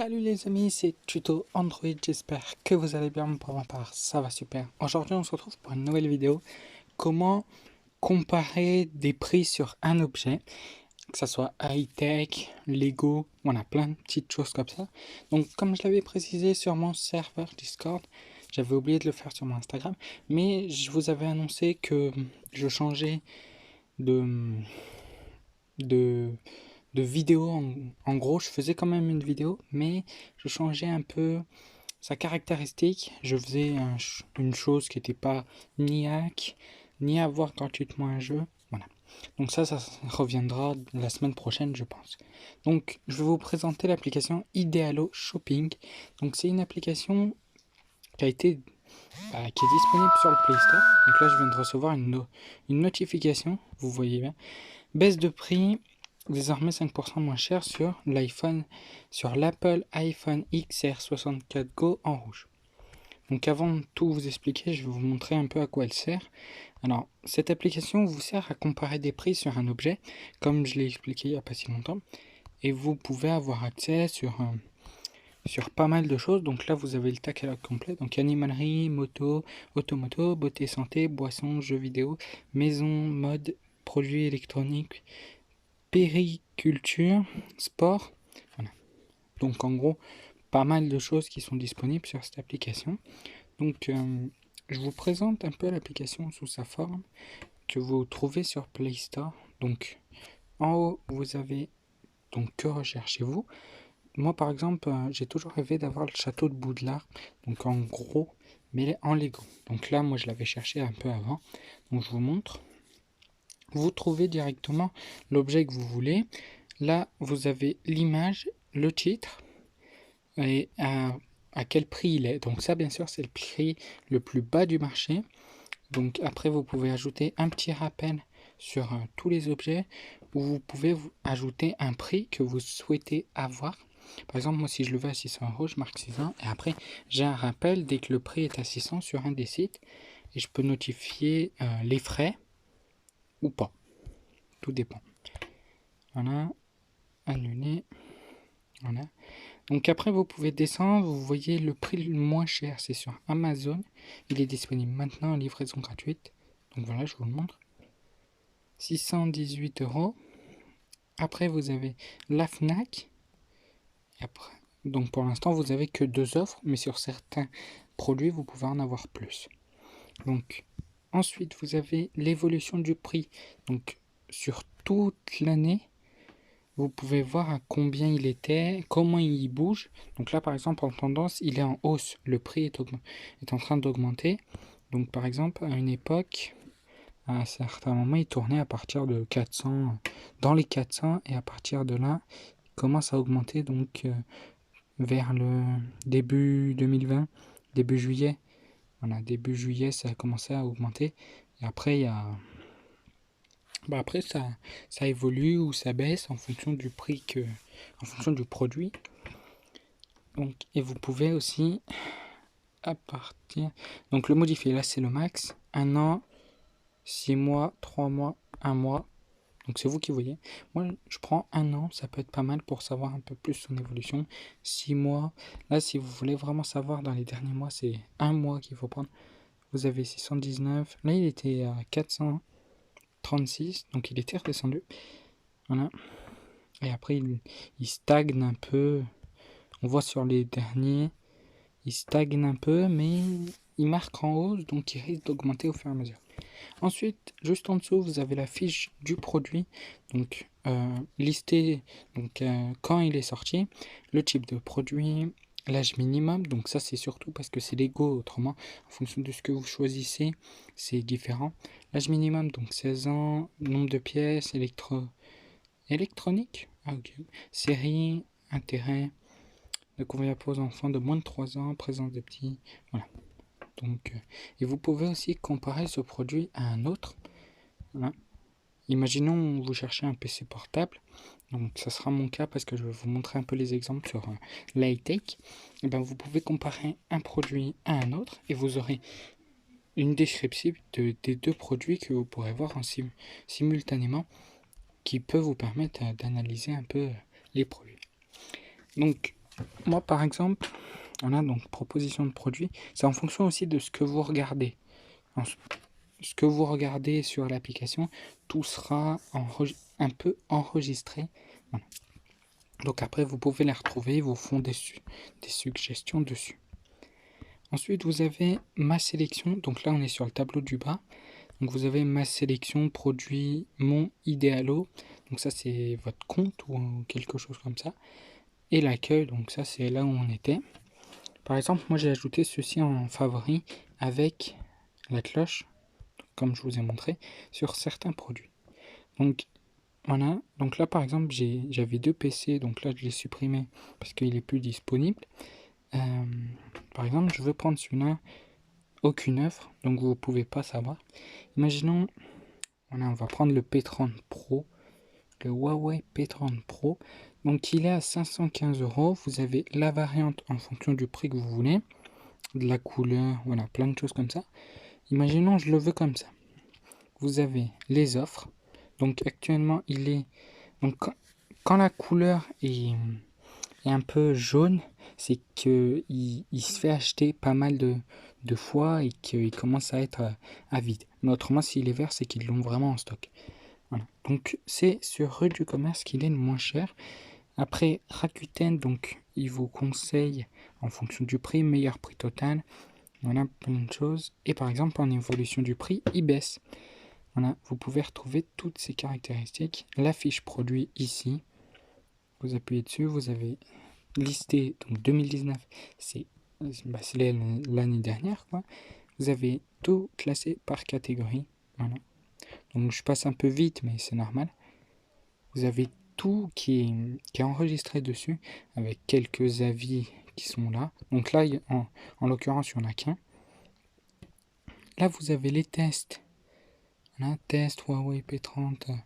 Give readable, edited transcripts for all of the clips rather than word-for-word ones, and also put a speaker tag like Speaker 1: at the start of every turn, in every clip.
Speaker 1: Salut les amis, c'est Tuto Android, j'espère que vous allez bien, pour ma part ça va super. Aujourd'hui on se retrouve pour une nouvelle vidéo, comment comparer des prix sur un objet, que ce soit high-tech, Lego, on a plein de petites choses comme ça. Donc comme je l'avais précisé sur mon serveur Discord, j'avais oublié de le faire sur mon Instagram, mais je vous avais annoncé que je changeais de, de vidéo. En gros, je faisais quand même une vidéo, mais je changeais un peu sa caractéristique. Je faisais une chose qui n'était pas ni hack, ni avoir gratuitement un jeu. Voilà. Donc ça reviendra la semaine prochaine, je pense. Donc, je vais vous présenter l'application Idealo Shopping. Donc, c'est une application qui qui est disponible sur le Play Store. Donc là, je viens de recevoir une notification. Vous voyez bien. Baisse de prix, désormais 5% moins cher sur l'Apple iPhone XR 64 Go en rouge. Donc avant de tout vous expliquer, je vais vous montrer un peu à quoi elle sert. Alors, cette application vous sert à comparer des prix sur un objet, comme je l'ai expliqué il n'y a pas si longtemps, et vous pouvez avoir accès sur pas mal de choses. Donc là, vous avez le catalogue complet, donc animalerie, moto, automoto, beauté, santé, boissons, jeux vidéo, maison, mode, produits électroniques, périculture, sport. Voilà. Donc en gros, pas mal de choses qui sont disponibles sur cette application. Donc je vous présente un peu l'application sous sa forme que vous trouvez sur Play Store. Donc en haut, vous avez donc que recherchez-vous. Moi par exemple, j'ai toujours rêvé d'avoir le château de Boudlard. Donc en gros, mais en Lego. Donc là, moi je l'avais cherché un peu avant. Donc je vous montre. Vous trouvez directement l'objet que vous voulez. Là, vous avez l'image, le titre et à quel prix il est. Donc ça, bien sûr, c'est le prix le plus bas du marché. Donc après, vous pouvez ajouter un petit rappel sur tous les objets, ou vous pouvez ajouter un prix que vous souhaitez avoir. Par exemple, moi, si je le veux à 600 euros, je marque 600 et après, j'ai un rappel dès que le prix est à 600 sur un des sites et je peux notifier les frais ou pas. Tout dépend. Voilà, annuler. Voilà. Donc après, vous pouvez descendre, vous voyez le prix le moins cher, c'est sur Amazon. Il est disponible maintenant en livraison gratuite. Donc voilà, je vous le montre. 618 euros. Après, vous avez la Fnac. Après, donc pour l'instant, vous n'avez que 2 offres, mais sur certains produits, vous pouvez en avoir plus. Donc ensuite, vous avez l'évolution du prix. Donc sur toute l'année, vous pouvez voir à combien il était, comment il bouge. Donc là, par exemple, en tendance, il est en hausse. Le prix est en train d'augmenter. Donc par exemple, à une époque, à un certain moment, il tournait à partir de 400, dans les 400, et à partir de là, il commence à augmenter donc vers le début 2020, début juillet. Voilà, début juillet, ça a commencé à augmenter. Et après, il y a... après, ça évolue ou ça baisse en fonction du prix en fonction du produit. Donc, et vous pouvez aussi, à partir... Donc le modifier, là c'est le max. 1 an, 6 mois, 3 mois, 1 mois. Donc c'est vous qui voyez. Moi, je prends 1 an, ça peut être pas mal pour savoir un peu plus son évolution. 6 mois. Là, si vous voulez vraiment savoir dans les derniers mois, c'est 1 mois qu'il faut prendre. Vous avez 619. Là, il était à 436. Donc il était redescendu. Voilà. Et après, il stagne un peu. On voit sur les derniers, il stagne un peu, mais il marque en hausse, donc il risque d'augmenter au fur et à mesure. Ensuite, juste en dessous, vous avez la fiche du produit, donc listé donc, quand il est sorti, le type de produit, l'âge minimum, donc ça c'est surtout parce que c'est Lego, autrement, en fonction de ce que vous choisissez, c'est différent. L'âge minimum, donc 16 ans, nombre de pièces, électronique, série, intérêt, ne convient pas aux enfants de moins de 3 ans, présence de petits, voilà. Donc, et vous pouvez aussi comparer ce produit à un autre. Voilà. Imaginons vous cherchez un PC portable, donc ça sera mon cas parce que je vais vous montrer un peu les exemples sur l'high-tech. Et ben, vous pouvez comparer un produit à un autre et vous aurez une description des deux produits que vous pourrez voir simultanément qui peut vous permettre d'analyser un peu les produits. Donc Moi, par exemple, on a donc proposition de produit. C'est en fonction aussi de ce que vous regardez. Ce que vous regardez sur l'application, tout sera un peu enregistré. Voilà. Donc après, vous pouvez les retrouver, ils vous font des suggestions dessus. Ensuite, vous avez ma sélection. Donc là, on est sur le tableau du bas. Donc vous avez ma sélection, produit, mon idéalo. Donc ça, c'est votre compte ou quelque chose comme ça. Et l'accueil, donc ça, c'est là où on était. Par exemple, moi, j'ai ajouté ceci en favori avec la cloche, comme je vous ai montré, sur certains produits. Donc voilà, donc là par exemple j'avais deux PC, donc là je l'ai supprimé parce qu'il est plus disponible. Par exemple, je veux prendre celui-là, aucune offre, donc vous ne pouvez pas savoir. Imaginons, voilà, on va prendre le P30 Pro, le Huawei P30 Pro. Donc il est à 515 euros. Vous avez la variante en fonction du prix que vous voulez, de la couleur, voilà, plein de choses comme ça. Imaginons, je le veux comme ça. Vous avez les offres. Donc actuellement, il est... Donc quand la couleur est un peu jaune, c'est qu'il il se fait acheter pas mal de fois et qu'il commence à être à vide. Mais autrement, s'il est vert, c'est qu'ils l'ont vraiment en stock. Voilà. Donc c'est sur Rue du Commerce qu'il est le moins cher. Après Rakuten, donc il vous conseille en fonction du prix, meilleur prix total. Voilà, plein de choses. Et par exemple, en évolution du prix, il baisse. Voilà, vous pouvez retrouver toutes ces caractéristiques. La fiche produit ici. Vous appuyez dessus, vous avez listé, donc 2019, c'est l'année dernière, quoi. Vous avez tout classé par catégorie. Voilà. Donc je passe un peu vite, mais c'est normal. Vous avez tout qui est enregistré dessus, avec quelques avis qui sont là. Donc là, en l'occurrence, il n'y en a qu'un. Là, vous avez les tests. Voilà, test Huawei P30.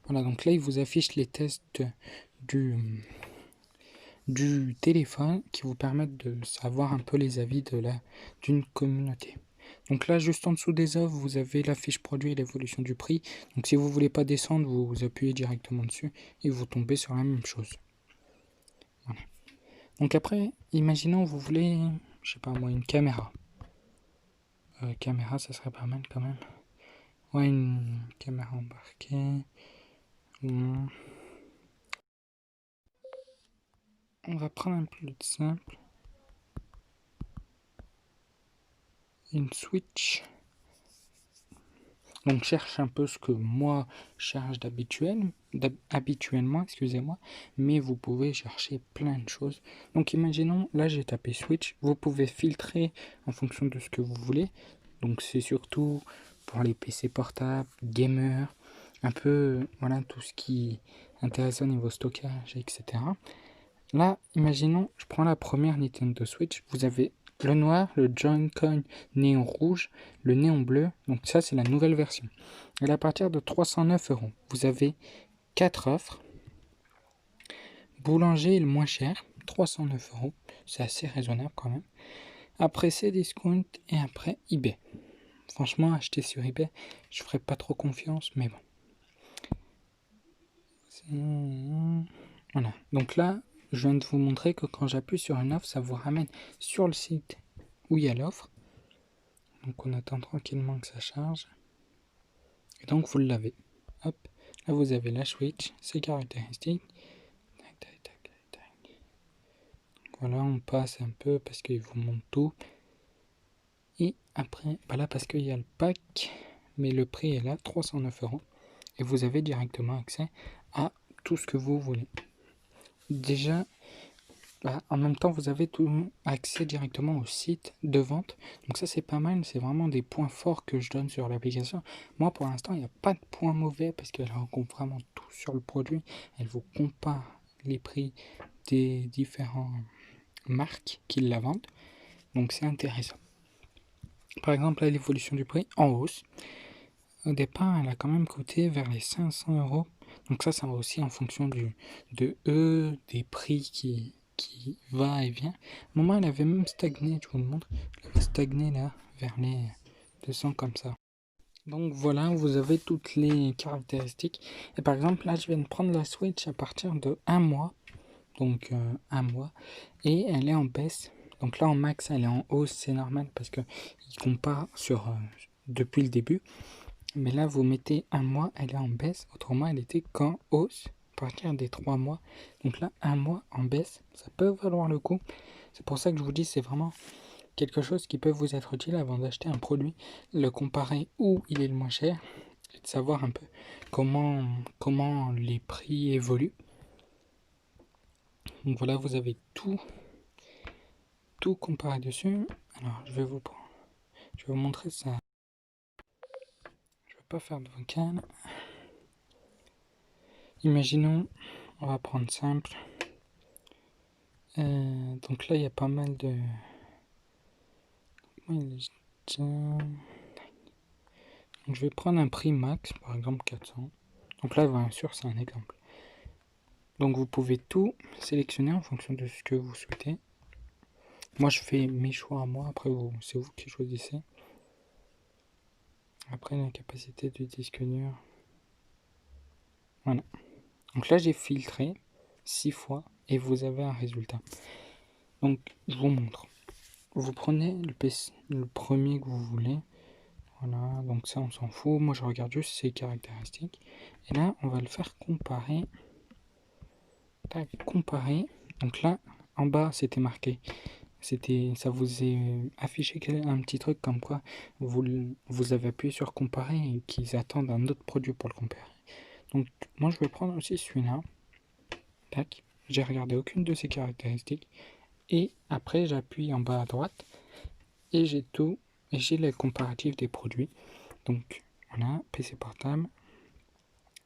Speaker 1: Voilà, donc là, il vous affiche les tests du, du téléphone qui vous permettent de savoir un peu les avis d'une communauté. Donc là, juste en dessous des offres, vous avez la fiche produit et l'évolution du prix. Donc si vous ne voulez pas descendre, vous appuyez directement dessus et vous tombez sur la même chose. Voilà. Donc après, imaginons vous voulez, je sais pas moi, une caméra. Caméra, ça serait pas mal quand même. Ouais, une caméra embarquée. On va prendre un plus simple. Une Switch. Donc cherche un peu ce que moi cherche habituellement, excusez-moi, mais vous pouvez chercher plein de choses. Donc imaginons, là j'ai tapé Switch, vous pouvez filtrer en fonction de ce que vous voulez. Donc c'est surtout pour les PC portables, gamers, un peu voilà tout ce qui est intéressant au niveau stockage, etc. Là, imaginons, je prends la première Nintendo Switch, vous avez le noir, le Joy-Con néon rouge, le néon bleu, donc ça c'est la nouvelle version. Et à partir de 309 euros, vous avez 4 offres. Boulanger est le moins cher, 309 euros, c'est assez raisonnable quand même. Après Cdiscount et après eBay. Franchement, acheter sur eBay, je ferais pas trop confiance, mais bon. Voilà, donc là, je viens de vous montrer que quand j'appuie sur une offre, ça vous ramène sur le site où il y a l'offre. Donc on attend tranquillement que ça charge. Et donc vous l'avez. Hop, là vous avez la Switch, ses caractéristiques. Tac, tac, tac, tac. Donc voilà, on passe un peu parce qu'il vous montre tout. Et après, bah là parce qu'il y a le pack, mais le prix est là, 309 euros. Et vous avez directement accès à tout ce que vous voulez. Déjà, en même temps, vous avez tout accès directement au site de vente. Donc ça, c'est pas mal. C'est vraiment des points forts que je donne sur l'application. Moi, pour l'instant, il n'y a pas de points mauvais parce qu'elle regroupe vraiment tout sur le produit. Elle vous compare les prix des différentes marques qui la vendent. Donc c'est intéressant. Par exemple, là, l'évolution du prix en hausse. Au départ, elle a quand même coûté vers les 500 euros. Donc ça va aussi en fonction des prix qui va et vient. À un moment, elle avait même stagné, je vous le montre. Elle avait stagné là, vers les 200 comme ça. Donc voilà, vous avez toutes les caractéristiques. Et par exemple, là, je viens de prendre la Switch à partir de 1 mois. donc un mois, et elle est en baisse. Donc là en max elle est en hausse, c'est normal parce que il compare depuis le début. Mais là vous mettez un mois, elle est en baisse, autrement elle était qu'en hausse à partir des 3 mois. Donc là un mois en baisse, ça peut valoir le coup. C'est pour ça que je vous dis c'est vraiment quelque chose qui peut vous être utile avant d'acheter un produit, le comparer où il est le moins cher et de savoir un peu comment les prix évoluent. Donc voilà, vous avez tout comparé dessus. Alors je vais vous montrer ça. Je ne vais pas faire de vocal. Imaginons, on va prendre simple. Donc là il y a pas mal de... Donc je vais prendre un prix max, par exemple 400. Donc là bien sûr c'est un exemple. Donc vous pouvez tout sélectionner en fonction de ce que vous souhaitez. Moi je fais mes choix à moi, après c'est vous qui choisissez. Après la capacité du disque dur. Voilà. Donc là j'ai filtré 6 fois et vous avez un résultat. Donc je vous montre. Vous prenez le premier que vous voulez. Voilà, donc ça on s'en fout. Moi je regarde juste ses caractéristiques. Et là on va le faire comparer. Tac, comparer. Donc là en bas c'était marqué. Ça vous est affiché un petit truc comme quoi vous avez appuyé sur comparer et qu'ils attendent un autre produit pour le comparer. Donc moi je vais prendre aussi celui-là. Tac, j'ai regardé aucune de ses caractéristiques. Et après j'appuie en bas à droite et j'ai tout. Et j'ai les comparatifs des produits. Donc voilà, PC portable.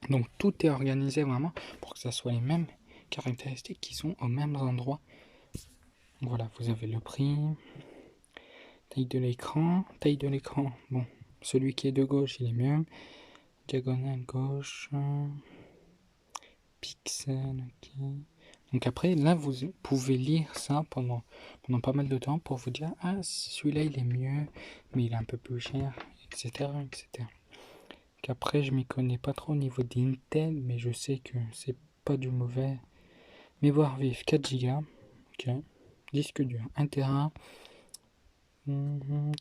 Speaker 1: Donc tout est organisé vraiment pour que ça soit les mêmes caractéristiques qui sont aux mêmes endroits. Voilà, vous avez le prix, taille de l'écran, bon, celui qui est de gauche il est mieux, diagonale gauche, pixel, ok. Donc après là vous pouvez lire ça pendant pas mal de temps pour vous dire ah celui-là il est mieux, mais il est un peu plus cher, etc. etc. Qu'après je m'y connais pas trop au niveau d'Intel, mais je sais que c'est pas du mauvais. Mémoire vive 4 Go, ok. Disque dur 1 Tera,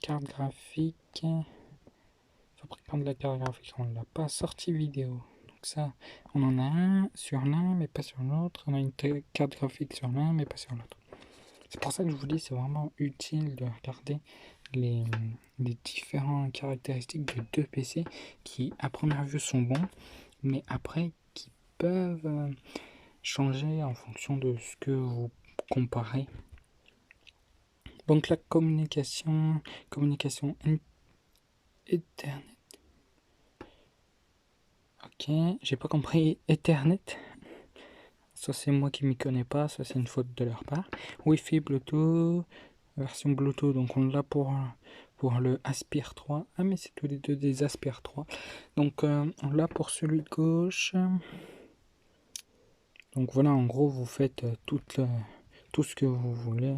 Speaker 1: carte graphique, fabricant de la carte graphique, on l'a pas. Sortie vidéo, donc ça on en a un sur l'un mais pas sur l'autre, on a une carte graphique sur l'un mais pas sur l'autre. C'est pour ça que je vous dis c'est vraiment utile de regarder les différentes caractéristiques de deux PC qui à première vue sont bons mais après qui peuvent changer en fonction de ce que vous comparez. Donc la communication Ethernet. Ok, j'ai pas compris Ethernet. Ça c'est moi qui m'y connais pas, ça c'est une faute de leur part. Wi-Fi, Bluetooth, version Bluetooth, donc on l'a pour le Aspire 3. Ah mais c'est tous les deux des Aspire 3. Donc on l'a pour celui de gauche. Donc voilà, en gros vous faites tout ce que vous voulez.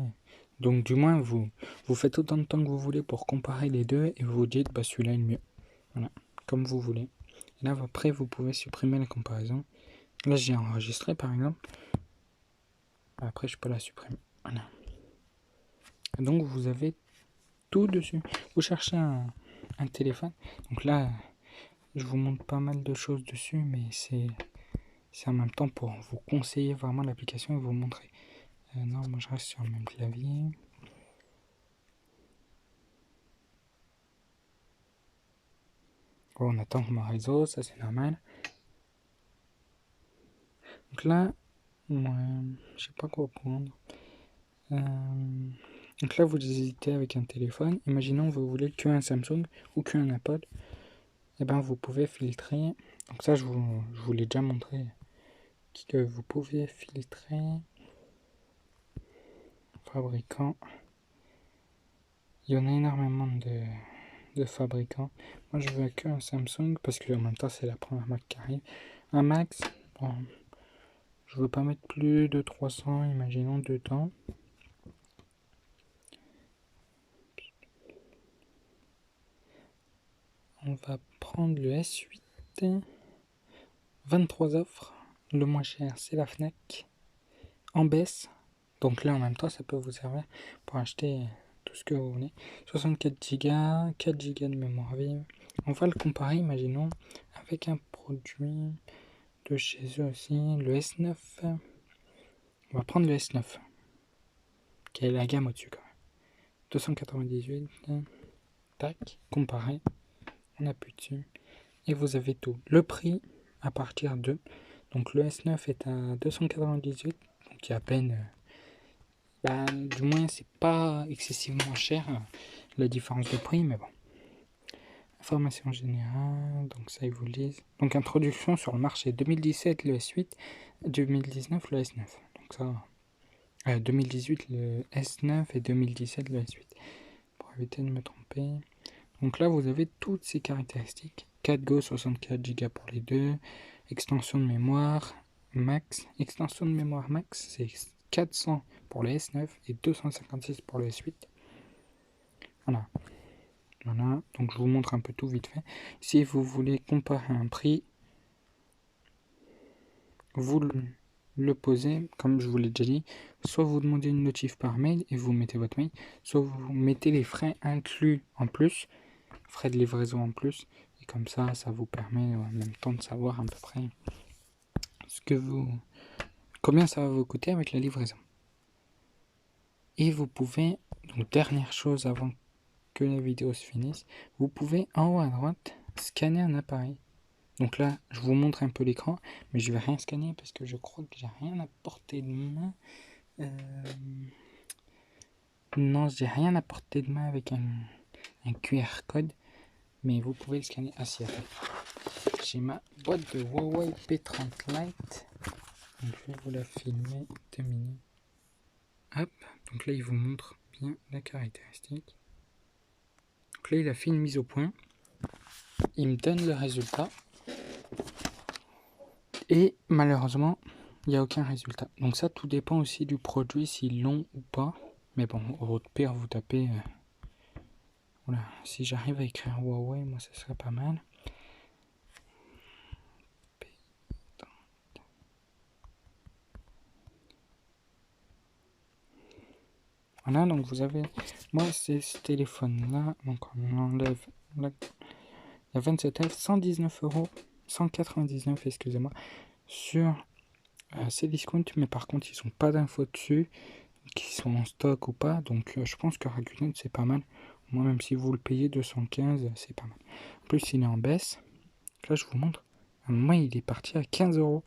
Speaker 1: Donc du moins vous faites autant de temps que vous voulez pour comparer les deux et vous vous dites bah celui-là est le mieux. Voilà, comme vous voulez. Et là après vous pouvez supprimer la comparaison. Là j'ai enregistré par exemple. Après je peux la supprimer. Voilà. Et donc vous avez tout dessus. Vous cherchez un téléphone. Donc là je vous montre pas mal de choses dessus, mais c'est en même temps pour vous conseiller vraiment l'application et vous montrer. Non, moi je reste sur le même clavier. Oh, on attend mon réseau, ça c'est normal. Donc là, je sais pas quoi prendre. Donc là, vous hésitez avec un téléphone. Imaginons vous voulez qu'un Samsung ou qu'un Apple. Et ben vous pouvez filtrer. Donc ça, je vous l'ai déjà montré. Que vous pouvez filtrer fabricant. Il y en a énormément de fabricants. Moi, je veux qu'un Samsung parce que en même temps, c'est la première marque qui arrive. Un Max, bon, je veux pas mettre plus de 300, imaginons 2 temps. On va prendre le S8. 23 offres. Le moins cher, c'est la Fnac. en baisse. Donc là en même temps ça peut vous servir pour acheter tout ce que vous voulez. 64 Go, 4 Go de mémoire vive. On va le comparer, imaginons, avec un produit de chez eux aussi, le S9. On va prendre le S9, qui est la gamme au-dessus quand même. 298, tac, comparer, on appuie dessus, et vous avez tout. Le prix à partir de, donc le S9 est à 298, donc il y a à peine, du moins c'est pas excessivement cher, la différence de prix, mais bon. Information générale, donc ça ils vous le disent. Donc introduction sur le marché 2017 le S8, 2019 le S9. Donc ça, 2018 le S9 et 2017 le S8. Pour éviter de me tromper. Donc là vous avez toutes ces caractéristiques. 4 Go, 64 Go pour les deux. Extension de mémoire max. Extension de mémoire max c'est 400 pour le S9 et 256 pour le S8. Voilà. Voilà, donc je vous montre un peu tout vite fait. Si vous voulez comparer un prix, vous le posez, comme je vous l'ai déjà dit, soit vous demandez une notif par mail et vous mettez votre mail, soit vous mettez les frais inclus en plus, frais de livraison en plus, et comme ça, ça vous permet en même temps de savoir à peu près combien ça va vous coûter avec la livraison. Et vous pouvez, donc dernière chose avant que la vidéo se finisse, vous pouvez en haut à droite scanner un appareil. Donc là, je vous montre un peu l'écran, mais je vais rien scanner parce que je crois que j'ai rien à portée de main. Non, j'ai rien à portée de main avec un QR code, mais vous pouvez le scanner. Ah si, attends. J'ai ma boîte de Huawei P30 Lite. Donc je vais vous la filmer 2 minutes. Hop, donc là il vous montre bien la caractéristique. Donc là il a fait une mise au point. Il me donne le résultat. Et malheureusement, il n'y a aucun résultat. Donc ça, tout dépend aussi du produit, s'ils l'ont ou pas. Mais bon, au pire, vous tapez... voilà, si j'arrive à écrire Huawei, moi, ça serait pas mal. Voilà, donc vous avez... Moi, c'est ce téléphone-là. Donc on enlève la 27F, 119 €, 199, excusez-moi, sur ces discounts. Mais par contre, ils sont pas d'infos dessus, qui sont en stock ou pas. Donc je pense que Rakuten, c'est pas mal. Moi, même si vous le payez 215, c'est pas mal. En plus, il est en baisse. Là, je vous montre. À un moment, il est parti à 15 €.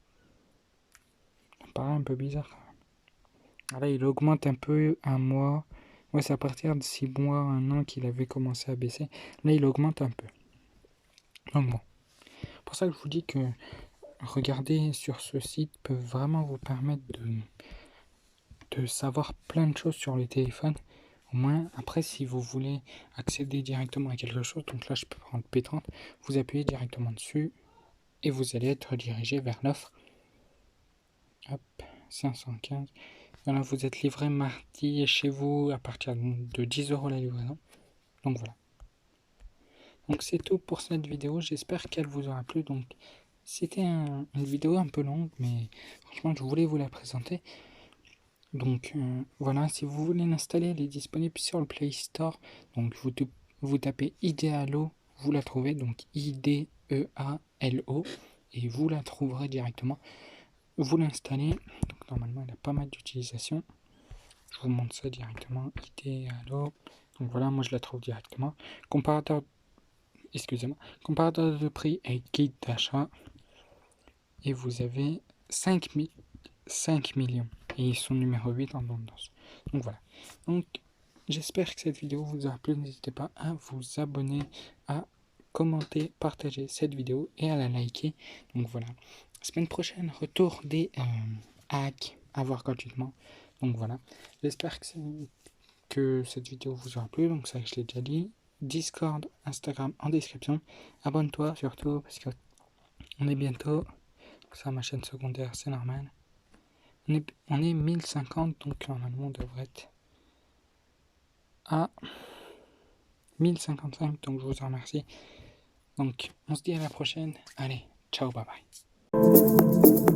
Speaker 1: Ça paraît un peu bizarre. Là, il augmente un peu un mois. Ouais, c'est à partir de 6 mois, 1 an qu'il avait commencé à baisser. Là, il augmente un peu. Donc bon. C'est pour ça que je vous dis que regarder sur ce site peut vraiment vous permettre de savoir plein de choses sur les téléphones. Au moins, après, si vous voulez accéder directement à quelque chose, donc là, je peux prendre P30, vous appuyez directement dessus et vous allez être redirigé vers l'offre. Hop, 515. Voilà, vous êtes livré mardi chez vous à partir de 10 € la livraison. Donc voilà. Donc c'est tout pour cette vidéo. J'espère qu'elle vous aura plu. Donc c'était une vidéo un peu longue, mais franchement, je voulais vous la présenter. Donc voilà, si vous voulez l'installer, elle est disponible sur le Play Store. Donc vous tapez Idealo, vous la trouvez, donc IDEALO, et vous la trouverez directement. Vous l'installez, donc normalement elle a pas mal d'utilisation. Je vous montre ça directement, Idealo. Donc voilà, moi je la trouve directement. Comparateur de prix et guide d'achat. Et vous avez 5 millions. Et ils sont numéro 8 en tendance. Donc voilà. Donc j'espère que cette vidéo vous aura plu. N'hésitez pas à vous abonner, à commenter, partager cette vidéo et à la liker. Donc voilà. Semaine prochaine, retour des hacks à voir gratuitement. Donc voilà. J'espère que cette vidéo vous aura plu. Donc ça, je l'ai déjà dit. Discord, Instagram en description. Abonne-toi surtout parce que on est bientôt. Ça, ma chaîne secondaire, c'est normal. On est 1050, donc normalement on devrait être à 1055, donc je vous en remercie. Donc on se dit à la prochaine. Allez, ciao, bye bye.